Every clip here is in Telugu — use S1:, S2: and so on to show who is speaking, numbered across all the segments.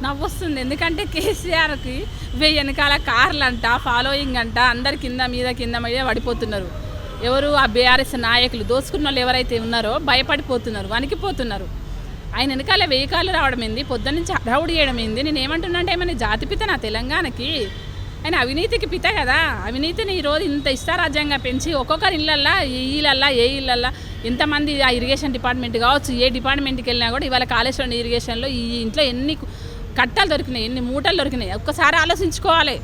S1: నవ్వొస్తుంది. ఎందుకంటే కేసీఆర్‌కి వెనకాల కార్లు అంట, ఫాలోయింగ్ అంట, అందరు కింద మీద పడిపోతున్నారు. ఎవరు ఆ బీఆర్ఎస్ నాయకులు దోసుకున్న వాళ్ళు ఎవరైతే ఉన్నారో భయపడిపోతున్నారు, వణికిపోతున్నారు. ఆయన వెనకాల 1000 కార్లు రావడం ఏంది, పొద్దున్న నుంచి హడావుడి చేయడం ఏంది. నేను ఏమంటున్నా అంటే ఏమన్నా జాతిపిత నా తెలంగాణకి, ఆయన అవినీతికి పిత కదా. అవినీతిని ఈరోజు ఇంత ఇష్టారాజ్యంగా పెంచి ఒక్కొక్కరి ఇళ్ళల్లో ఏ ఇళ్ళల్లో ఎంతమంది ఆ ఇరిగేషన్ డిపార్ట్మెంట్ కావచ్చు, ఏ డిపార్ట్మెంట్కి వెళ్ళినా కూడా ఇవాళ కాళేశ్వరం ఇరిగేషన్లో ఈ ఇంట్లో ఎన్ని కట్టలు దొరికినాయి, ఎన్ని మూటలు దొరికినాయి. ఒక్కసారి ఆలోచించుకోవాలి.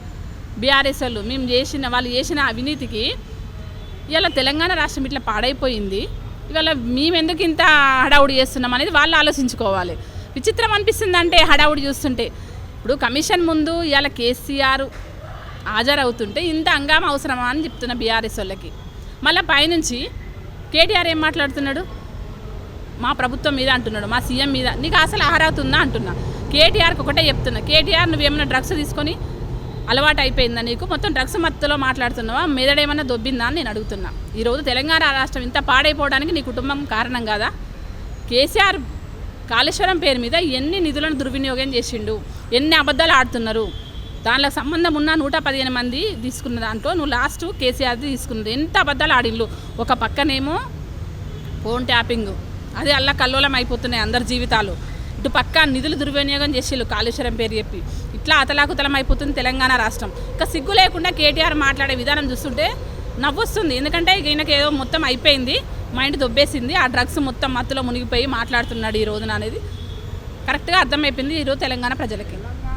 S1: బీఆర్ఎస్ వాళ్ళు చేసిన అవినీతికి ఇవాళ తెలంగాణ రాష్ట్రం ఇట్లా పాడైపోయింది. ఇవాళ మేమెందుకు ఇంత హడావుడి చేస్తున్నాం అనేది వాళ్ళు ఆలోచించుకోవాలి. విచిత్రం అనిపిస్తుందంటే హడావుడి చూస్తుంటే, ఇప్పుడు కమిషన్ ముందు ఇవాళ కేసీఆర్ హాజరవుతుంటే ఇంత హంగామా అవసరమా అని చెప్తున్న బీఆర్ఎస్ వాళ్ళకి. మళ్ళీ పైనుంచి కేటీఆర్ ఏం మాట్లాడుతున్నాడు, మా ప్రభుత్వం మీద అంటున్నాడు, మా సీఎం మీద. నీకు అసలు అర్హత అంటున్నా. కేటీఆర్కి ఒకటే చెప్తున్నా, కేటీఆర్ నువ్వేమైనా డ్రగ్స్ తీసుకొని అలవాటు అయిపోయిందా, నీకు మొత్తం డ్రగ్స్ మత్తులో మాట్లాడుతున్నావా, మెదడేమన్నా దొబ్బిందా అని నేను అడుగుతున్నా. ఈరోజు తెలంగాణ రాష్ట్రం ఇంత పాడైపోవడానికి నీ కుటుంబం కారణం కాదా? కేసీఆర్ కాళేశ్వరం పేరు మీద ఎన్ని నిధులను దుర్వినియోగం చేసిండు, ఎన్ని అబద్ధాలు ఆడుతున్నారు. దానిలో సంబంధం ఉన్న 115 మంది తీసుకున్న దాంట్లో నువ్వు లాస్ట్ కేసీఆర్ది తీసుకున్నది. ఎంత అబద్ధాలు ఆడిళ్ళు. ఒక పక్కనేమో ఫోన్ ట్యాపింగ్, అది అల్లా కల్లోలం అయిపోతున్నాయి అందరి జీవితాలు. ఇటు పక్క నిధులు దుర్వినియోగం చేసేళ్ళు కాళేశ్వరం పేరు చెప్పి. ఇట్లా అతలాకుతలం అయిపోతుంది తెలంగాణ రాష్ట్రం. ఇంకా సిగ్గు లేకుండా కేటీఆర్ మాట్లాడే విధానం చూస్తుంటే నవ్వొస్తుంది. ఎందుకంటే ఈయనకి ఏదో మొత్తం అయిపోయింది, మైండ్ దొబ్బేసింది, ఆ డ్రగ్స్ మొత్తం మత్తులో మునిగిపోయి మాట్లాడుతున్నాడు ఈ రోజున అనేది కరెక్ట్గా అర్థమైపోయింది ఈరోజు తెలంగాణ ప్రజలకి.